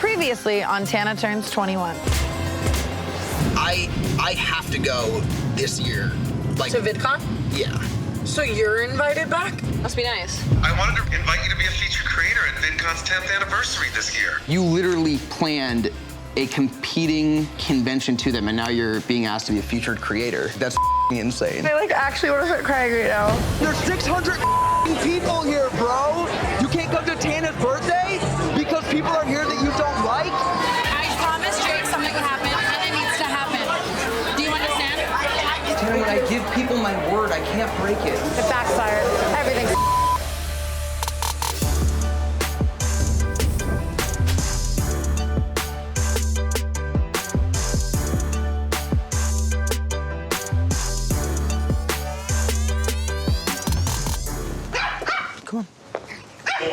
Previously on Tana Turns 21. I have to go this year. Like, To VidCon? yeah. So you're invited back? Must be nice. I wanted to invite you to be a featured creator at VidCon's 10th anniversary this year. You literally planned a competing convention to them, and now you're being asked to be a featured creator. That's insane. I actually want to start crying right now. There's 600 people here, bro. You can't come to Tana's birthday because people are here that you don't like? I promised Jake something would happen, and it needs to happen. Do you understand? Tana, when I give people my word, I can't break it. It backfired. Everything's Come on.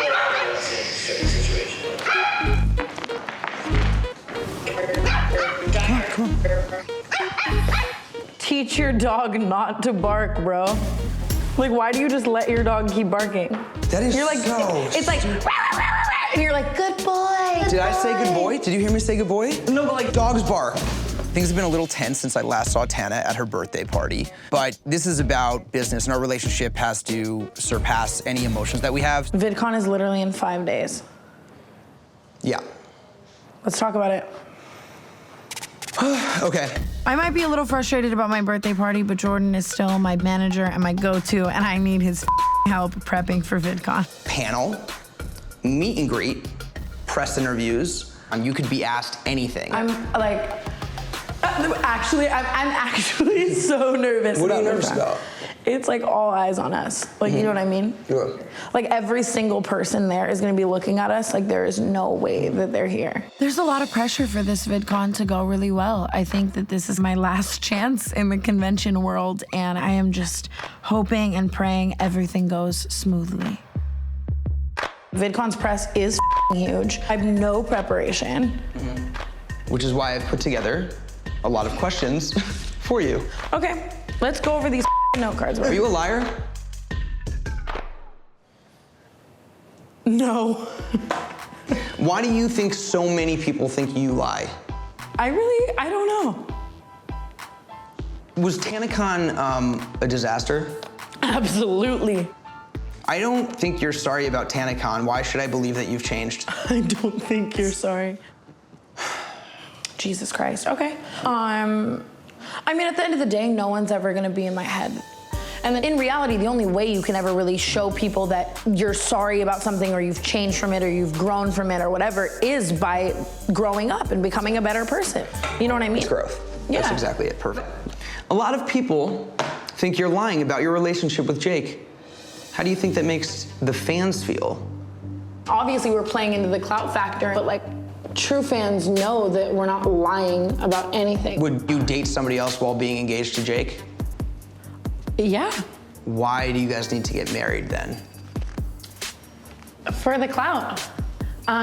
Teach your dog not to bark, bro. Like, why do you just let your dog keep barking? That is You're like, so it's like, and you're like, good boy. Did I say good boy? Did you hear me say good boy? No, but like, Dogs bark. Things have been a little tense since I last saw Tana at her birthday party, but this is about business, and our relationship has to surpass any emotions that we have. VidCon is literally in 5 days. Yeah. Let's talk about it. Okay. I might be a little frustrated about my birthday party, but Jordan is still my manager and my go-to, and I need his help prepping for VidCon. Panel, meet and greet, press interviews, and you could be asked anything. I'm like, I'm actually so nervous. What are you about nervous VidCon. about? It's like all eyes on us. Like, you know what I mean? Yeah. Like every single person there is gonna be looking at us like there is no way that they're here. There's a lot of pressure for this VidCon to go really well. I think that this is my last chance in the convention world, and I am just hoping and praying everything goes smoothly. VidCon's press is huge. I have no preparation. Which is why I've put together a lot of questions for you. Okay, let's go over these note cards. Are you a liar? No. Why do you think so many people think you lie? I don't know. Was TanaCon a disaster? Absolutely. I don't think you're sorry about TanaCon. Why should I believe that you've changed? I don't think you're sorry. Jesus Christ, okay. I mean, at the end of the day, no one's ever gonna be in my head. And then in reality, the only way you can ever really show people that you're sorry about something or you've changed from it or you've grown from it or whatever is by growing up and becoming a better person. You know what I mean? It's growth. Yeah. That's exactly it, perfect. A lot of people think you're lying about your relationship with Jake. How do you think that makes the fans feel? Obviously, we're playing into the clout factor, but like, true fans know that we're not lying about anything. Would you date somebody else while being engaged to Jake? Yeah, Why do you guys need to get married then? for the clout. All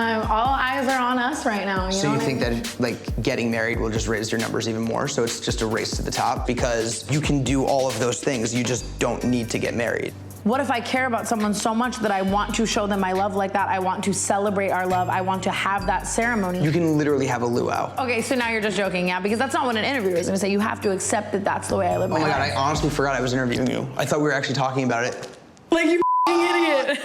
eyes are on us right now. So know you what I think mean? that like getting married will just raise your numbers even more? So it's just a race to the top because you can do all of those things. You just don't need to get married. What if I care about someone so much that I want to show them my love like that? I want to celebrate our love. I want to have that ceremony. You can literally have a luau. Okay, so now you're just joking, yeah? Because that's not what an interviewer is gonna say. You have to accept that that's the way I live Oh my my God, life. I honestly forgot I was interviewing you. I thought we were actually talking about it. Like, you idiot.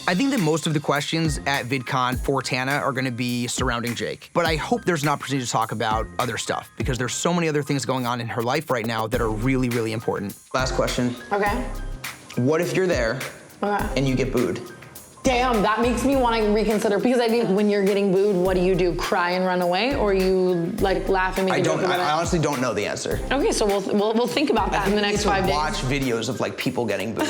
I think that most of the questions at VidCon for Tana are gonna be surrounding Jake. But I hope there's an opportunity to talk about other stuff because there's so many other things going on in her life right now that are really, really important. Last question. Okay. What if you're there Okay. and you get booed? Damn, that makes me want to reconsider because I think when you're getting booed, what do? Cry and run away, or you like laugh and make a joke about I it? honestly don't know the answer. Okay, so we'll think about that in the next 5 days. Watch videos of like people getting booed.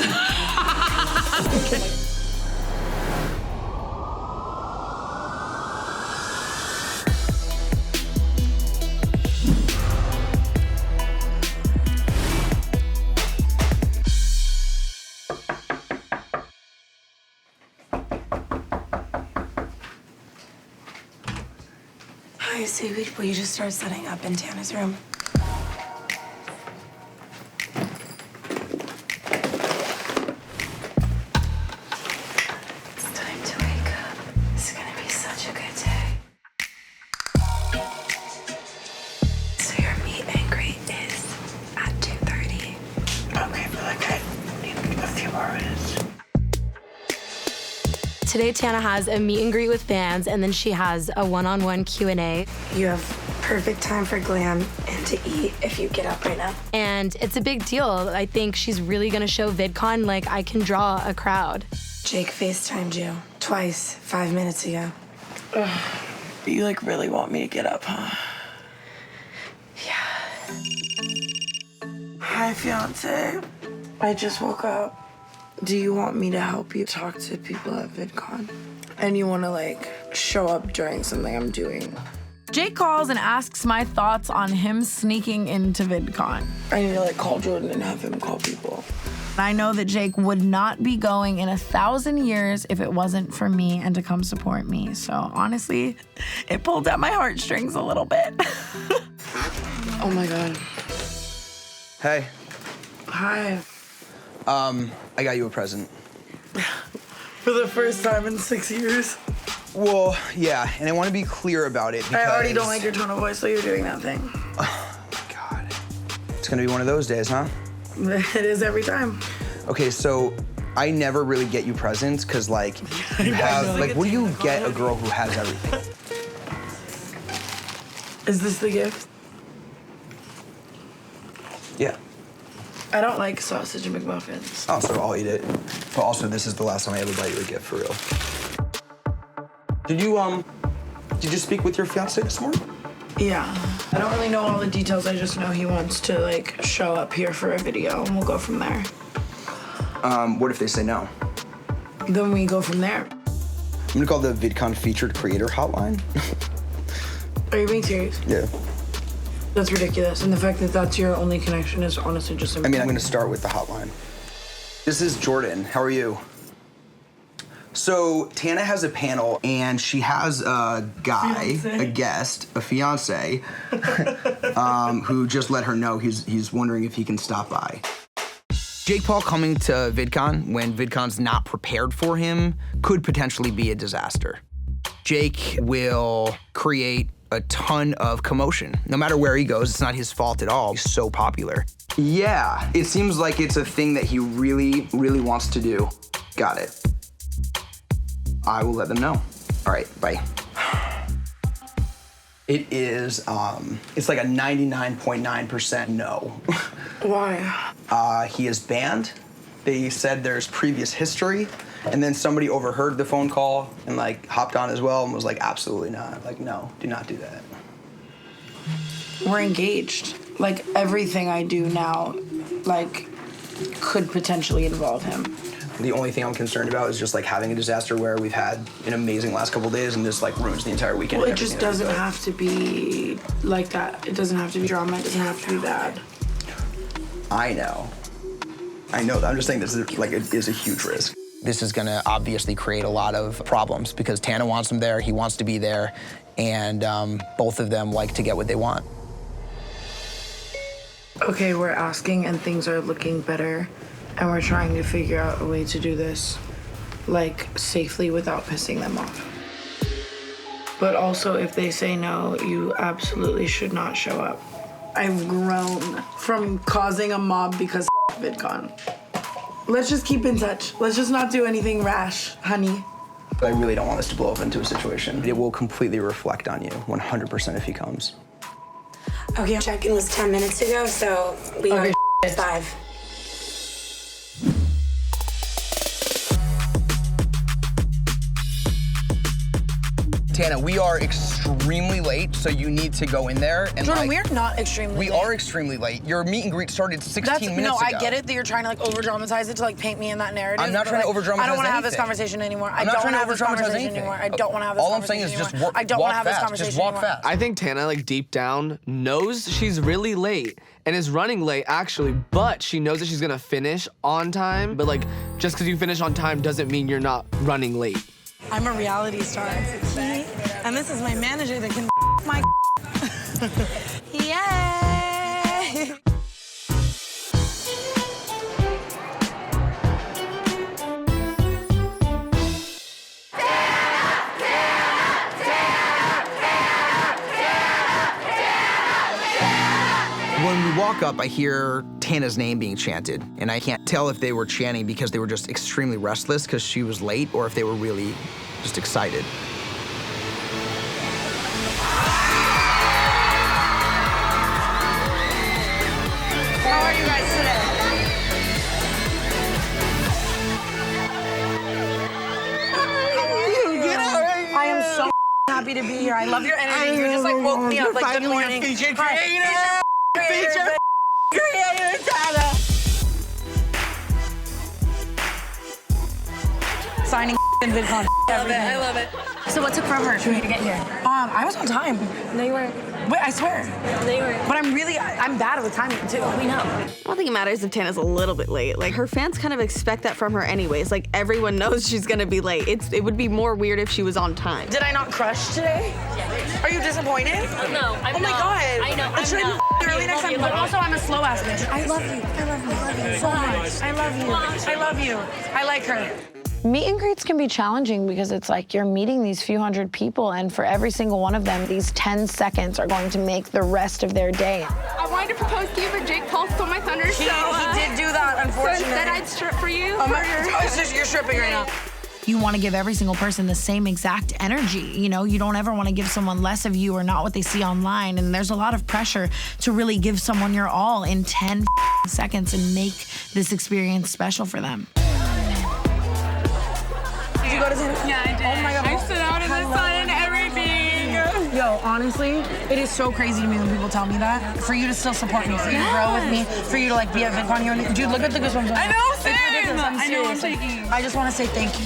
Hi, sweetie. Will you just start setting up in Tana's room? It's time to wake up. It's gonna be such a good day. Today, Tana has a meet and greet with fans, and then she has a one-on-one Q&A. You have perfect time for glam and to eat if you get up right now. And it's a big deal. I think she's really gonna show VidCon, like, I can draw a crowd. Jake FaceTimed you twice 5 minutes ago. Ugh. You like really want me to get up, huh? Yeah. Hi, fiance. I just woke up. Do you want me to help you talk to people at VidCon? And you want to like show up during something I'm doing? Jake calls and asks my thoughts on him sneaking into VidCon. I need to like call Jordan and have him call people. I know that Jake would not be going in 1,000 years if it wasn't for me and to come support me. So honestly, it pulled at my heartstrings a little bit. Oh my God. Hey. Hi. I got you a present. For the first time in 6 years. Well, yeah, and I want to be clear about it because... I already don't like your tone of voice, so you're doing that thing. Oh, my God. It's gonna be one of those days, huh? It is every time. Okay, so I never really get you presents because, like, you have, like, what do you get a girl who has everything? Is this the gift? Yeah. I don't like sausage and McMuffins. Oh, so I'll eat it. But also, this is the last time I ever buy you a gift, for real. Did you speak with your fiance this morning? Yeah. I don't really know all the details. I just know he wants to, like, show up here for a video, and we'll go from there. What if they say no? Then we go from there. I'm gonna call the VidCon featured creator hotline. Are you being serious? Yeah. That's ridiculous. And the fact that that's your only connection is honestly just... I mean, I'm gonna start with the hotline. This is Jordan. How are you? So Tana has a panel, and she has a guy, a guest, a fiance, who just let her know he's wondering if he can stop by. Jake Paul coming to VidCon when VidCon's not prepared for him could potentially be a disaster. Jake will create a ton of commotion. No matter where he goes, it's not his fault at all. He's so popular. Yeah, it seems like it's a thing that he really, really wants to do. Got it. I will let them know. All right, bye. It is, it's like a 99.9% no. Why? He is banned. They said there's previous history, and then somebody overheard the phone call and like hopped on as well and was like, absolutely not. Like, no, do not do that. We're engaged. Like, everything I do now, like, could potentially involve him. The only thing I'm concerned about is just like having a disaster where we've had an amazing last couple of days and this like ruins the entire weekend. Well, it just doesn't have to be like that. It doesn't have to be drama. It doesn't have to be bad. I know that. I'm just saying this is like, it is a huge risk. This is gonna obviously create a lot of problems because Tana wants him there, he wants to be there, and both of them like to get what they want. Okay, we're asking and things are looking better, and we're trying to figure out a way to do this, like, safely without pissing them off. But also, if they say no, you absolutely should not show up. I've grown from causing a mob because of VidCon. Let's just keep in touch. Let's just not do anything rash, honey. I really don't want this to blow up into a situation. It will completely reflect on you, 100% if he comes. Okay, check-in was 10 minutes ago, so we are 5. Tana, we are extremely late, so you need to go in there and Jordan, we're not extremely late. We are extremely late. Your meet and greet started 16 minutes ago. No, I get it that you're trying to like over-dramatize it to like paint me in that narrative. I'm not trying to over-dramatize I don't want to have this anything. conversation anymore. I'm not trying to over-dramatize anything. I don't want to have this All I'm conversation saying is just anymore. I don't want to have this conversation Just walk anymore. fast. I think Tana, like deep down, knows she's really late and is running late actually, but she knows that she's gonna finish on time. But like, just because you finish on time doesn't mean you're not running late. I'm a reality star. And this is my manager that can my Yay! When we walk up, I hear Tana's name being chanted, and I can't tell if they were chanting because they were just extremely restless because she was late, or if they were really just excited. How are you guys today? I am so happy to be here. I love your energy. You just like woke me up. Like, good morning. Featured creator. Featured creator, Tana. Signing in VidCon. I love it. So what took from her for you to get here? I was on time. No, you weren't. Wait, I swear. No, you weren't. But I'm bad at the timing too. We know. I don't think it matters if Tana's a little bit late. Like, her fans kind of expect that from her anyways. Like, everyone knows she's gonna be late. It would be more weird if she was on time. Did I not crush today? Are you disappointed? No, I'm Oh my not. God. I know. Let's try to be early next time. But also, I'm a slow ass bitch. I love you. I love you. I love you so much. I love you. I love you. I like her. Meet and greets can be challenging because it's like you're meeting these few hundred people, and for every single one of them, these 10 seconds are going to make the rest of their day. I wanted to propose to you, but Jake Paul stole my thunder. He did do that, unfortunately. So instead, I'd strip for you. You're stripping right now. You want to give every single person the same exact energy. You know, you don't ever want to give someone less of you or not what they see online. And there's a lot of pressure to really give someone your all in 10 seconds and make this experience special for them. Did you go to Santa? Yeah, I did. Oh my God. I stood out in the sun and everything. Yo, honestly, it is so crazy to me when people tell me that. For you to still support me, for you to grow with me, for you to like be at VidCon here. Dude, look at the goosebumps. I know, same. It's ridiculous. I'm I know, I'm serious. shaking. I just want to say thank you.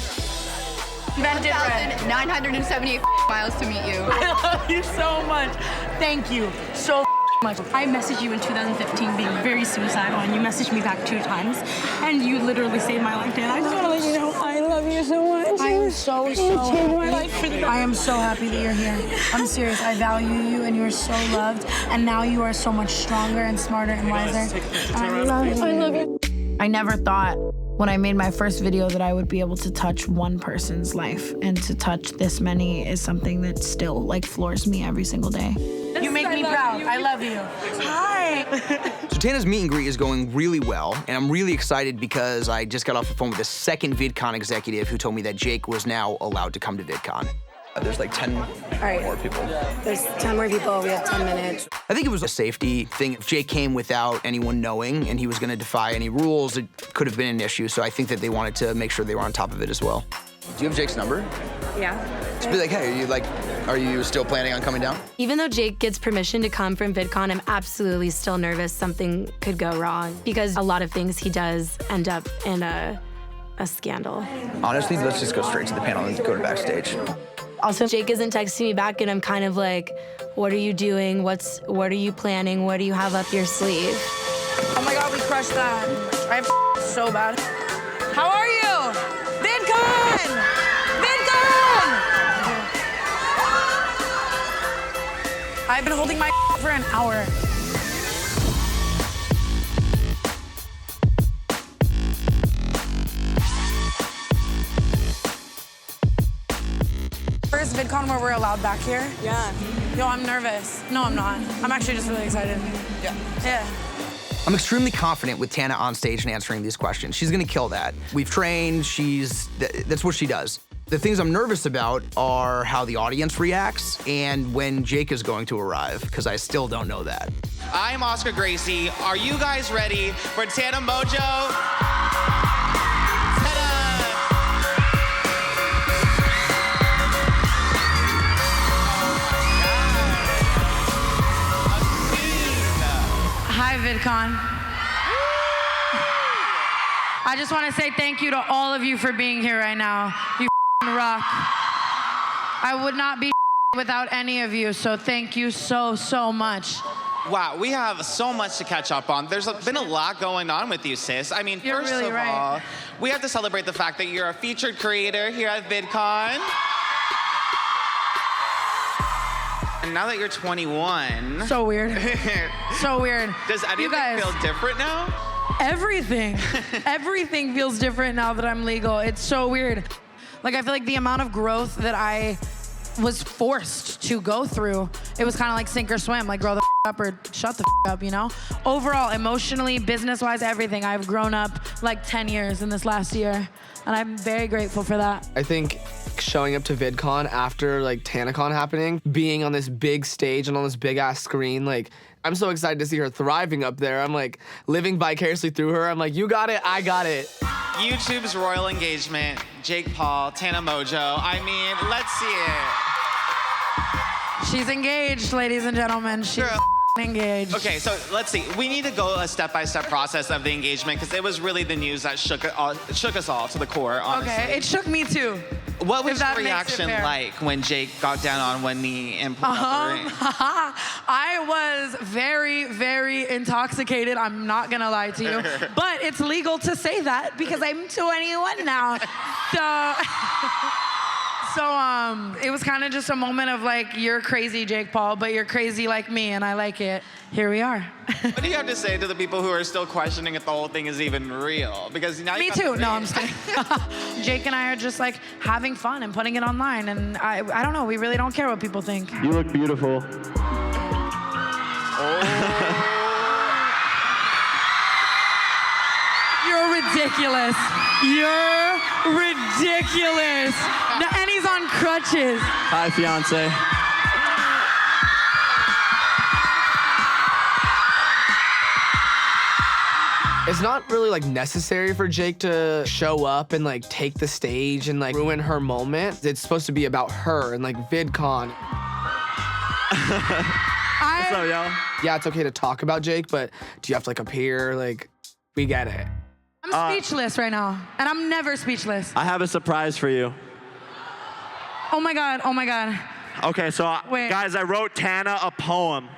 1,978 miles to meet you. I love you so much. Thank you so much. I messaged you in 2015 being very suicidal, and you messaged me back 2 times, and you literally saved my life, Dan. I just want to let you know I love you so much. I am so happy. I am so happy that you're here. I'm serious. I value you, and you're so loved. And now you are so much stronger and smarter and wiser. I love you. I love you. I never thought when I made my first video that I would be able to touch one person's life, and to touch this many is something that still like floors me every single day. You make me proud. I love you. Hi. So Tana's meet and greet is going really well, and I'm really excited because I just got off the phone with the second VidCon executive who told me that Jake was now allowed to come to VidCon. There's like 10 more people. There's 10 more people. We have 10 minutes. I think it was a safety thing. If Jake came without anyone knowing and he was gonna defy any rules, it could have been an issue. So I think that they wanted to make sure they were on top of it as well. Do you have Jake's number? Yeah. Just be like, hey, are you still planning on coming down? Even though Jake gets permission to come from VidCon, I'm absolutely still nervous something could go wrong because a lot of things he does end up in a scandal. Honestly, let's just go straight to the panel and go to backstage. Also, Jake isn't texting me back, and I'm kind of like, what are you doing? What are you planning? What do you have up your sleeve? Oh my God, we crushed that. I have so bad. How are you? VidCon! VidCon! I've been holding my for an hour. First VidCon where we're allowed back here? Yeah. Yo, I'm nervous. No, I'm not. I'm actually just really excited. Yeah. I'm extremely confident with Tana on stage and answering these questions. She's gonna kill that. We've trained, that's what she does. The things I'm nervous about are how the audience reacts and when Jake is going to arrive, because I still don't know that. I'm Oscar Gracie. Are you guys ready for Tana Mongeau? Hi, VidCon. I just want to say thank you to all of you for being here right now. You rock. I would not be without any of you, so thank you so, so much. Wow, we have so much to catch up on. There's been a lot going on with you, sis. I mean, You're first really of right. all, we have to celebrate the fact that you're a featured creator here at VidCon. And now that you're 21. So weird. So weird. Does anything feel different now? Everything. Everything feels different now that I'm legal. It's so weird. Like, I feel like the amount of growth that I was forced to go through, it was kind of like sink or swim. Like, grow the up or shut the up, you know? Overall, emotionally, business-wise, everything. I've grown up like 10 years in this last year, and I'm very grateful for that. I think showing up to VidCon after like TanaCon happening, being on this big stage and on this big ass screen, like I'm so excited to see her thriving up there. I'm like living vicariously through her. I'm like, you got it, I got it. YouTube's royal engagement, Jake Paul, Tana Mongeau. I mean, let's see it. She's engaged, ladies and gentlemen. She's engaged. Okay, so let's see. We need to go a step-by-step process of the engagement because it was really the news that shook us all to the core, honestly. Okay, it shook me too. What was your reaction like when Jake got down on one knee and pulled out the ring? I was very, very intoxicated. I'm not gonna lie to you, but it's legal to say that because I'm 21 now. So it was kind of just a moment of like, you're crazy, Jake Paul, but you're crazy like me, and I like it. Here we are. What do you have to say to the people who are still questioning if the whole thing is even real? Because now Me too. No, I'm just kidding. Jake and I are just like having fun and putting it online, and I don't know. We really don't care what people think. You look beautiful. You're ridiculous. You're ridiculous. No, and he's on crutches. Hi, fiance. It's not really like necessary for Jake to show up and like take the stage and like ruin her moment. It's supposed to be about her and like VidCon. What's up, y'all? Yeah, it's okay to talk about Jake, but do you have to like appear? Like, we get it. I'm speechless right now, and I'm never speechless. I have a surprise for you. Oh my God, oh my God. Okay, so Wait. guys, I wrote Tana a poem.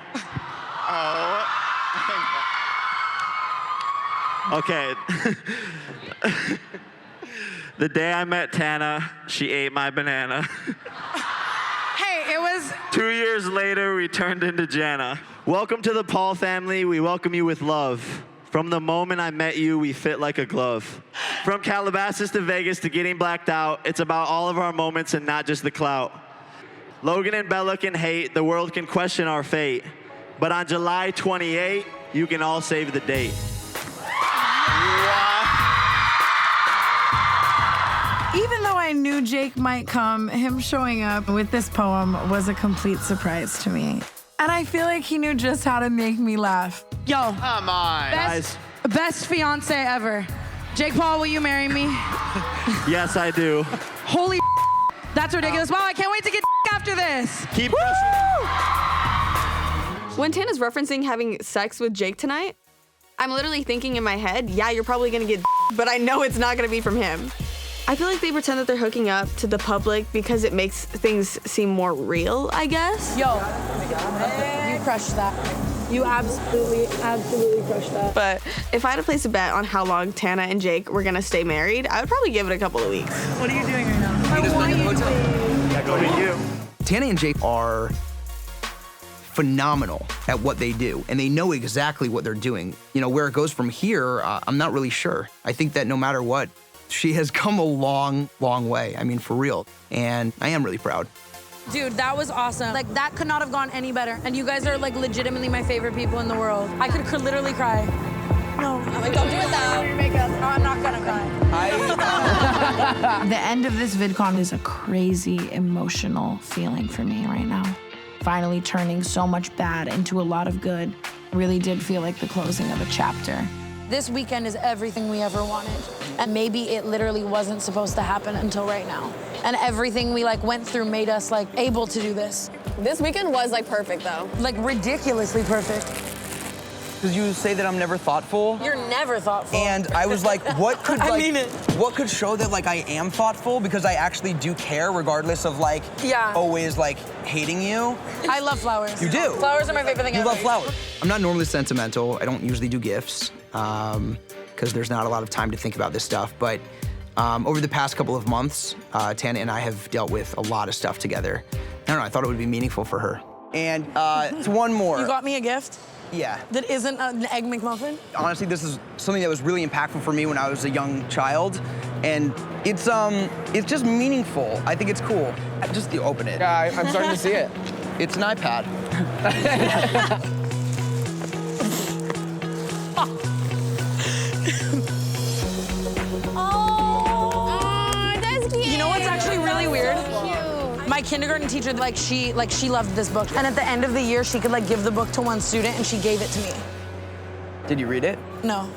Okay. The day I met Tana, she ate my banana. Hey, it was... 2 years later, we turned into Jana. Welcome to the Paul family. We welcome you with love. From the moment I met you, we fit like a glove. From Calabasas to Vegas to getting blacked out, it's about all of our moments and not just the clout. Logan and Bella can hate, the world can question our fate. But on July 28, you can all save the date. Even though I knew Jake might come, him showing up with this poem was a complete surprise to me. And I feel like he knew just how to make me laugh. Yo. Come on. Best fiance ever. Jake Paul, will you marry me? Yes, I do. Holy that's ridiculous. Wow, I can't wait to get after this. Keep When Tana's referencing having sex with Jake tonight, I'm literally thinking in my head, yeah, you're probably gonna get but I know it's not gonna be from him. I feel like they pretend that they're hooking up to the public because it makes things seem more real, I guess. Yo, you crushed that. You absolutely crushed that. But if I had to place a bet on how long Tana and Jake were gonna stay married, I would probably give it a couple of weeks. What are you doing right now? Yeah, go to you. Tana and Jake are phenomenal at what they do, and they know exactly what they're doing. You know, where it goes from here, I'm not really sure. I think that no matter what, she has come a long, long way. I mean, for real. And I am really proud. Dude, that was awesome. Like, that could not have gone any better. And you guys are, like, legitimately my favorite people in the world. I could literally cry. No. I'm like, don't do it though. Your makeup. No, I'm not gonna cry. The end of this VidCon is a crazy emotional feeling for me right now. Finally turning so much bad into a lot of good. Really did feel like the closing of a chapter. This weekend is everything we ever wanted. And maybe it literally wasn't supposed to happen until right now. And everything we like went through made us like able to do this. This weekend was like perfect though. Like ridiculously perfect. Because you say that I'm never thoughtful. You're never thoughtful. And I was like, what could I mean it. What could show that like I am thoughtful because I actually do care regardless of like always like hating you. I love flowers. You do. Flowers are my favorite thing ever. You love flowers. I'm not normally sentimental. I don't usually do gifts because there's not a lot of time to think about this stuff. But over the past couple of months, Tana and I have dealt with a lot of stuff together. I don't know, I thought it would be meaningful for her. And one more. You got me a gift? Yeah. That isn't an Egg McMuffin? Honestly, this is something that was really impactful for me when I was a young child. And it's just meaningful. I think it's cool. Just open it. Yeah, I'm starting to see it. It's an iPad. my kindergarten teacher, like she loved this book. And at the end of the year, she could like give the book to one student and she gave it to me. Did you read it? No.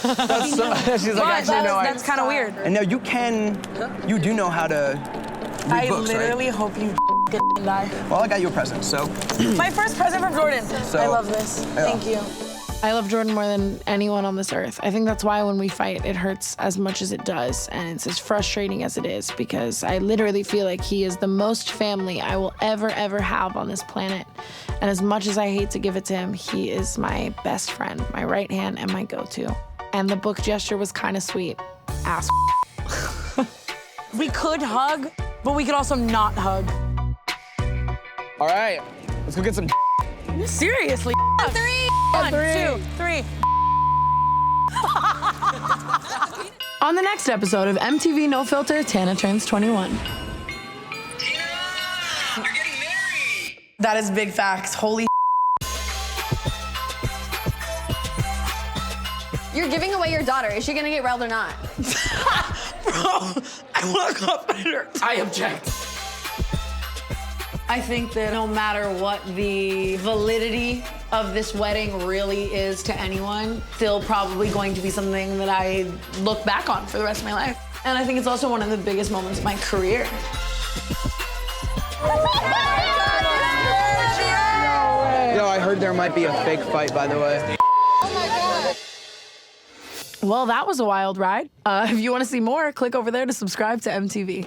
That's so, she's like, actually, no. That's kind of weird. And now you do know how to read books, literally right? hope you die. Well, I got you a present, so. My first present from Jordan. So, I love this. yeah. Thank you. I love Jordan more than anyone on this earth. I think that's why when we fight, it hurts as much as it does, and it's as frustrating as it is, because I literally feel like he is the most family I will ever have on this planet. And as much as I hate to give it to him, he is my best friend, my right hand, and my go-to. And the book gesture was kind of sweet. Ass. We could hug, but we could also not hug. All right, let's go get some. Seriously. 3. 1, 2, 3. On the next episode of MTV No Filter, Tana turns 21. That is big facts. Holy. You're giving away your daughter. Is she gonna get railed or not? Bro, I want to go better. I object. I think that no matter what the validity of this wedding really is to anyone, still probably going to be something that I look back on for the rest of my life. And I think it's also one of the biggest moments of my career. Yo, I heard there might be a fake fight, by the way. Well, that was a wild ride. If you want to see more, click over there to subscribe to MTV.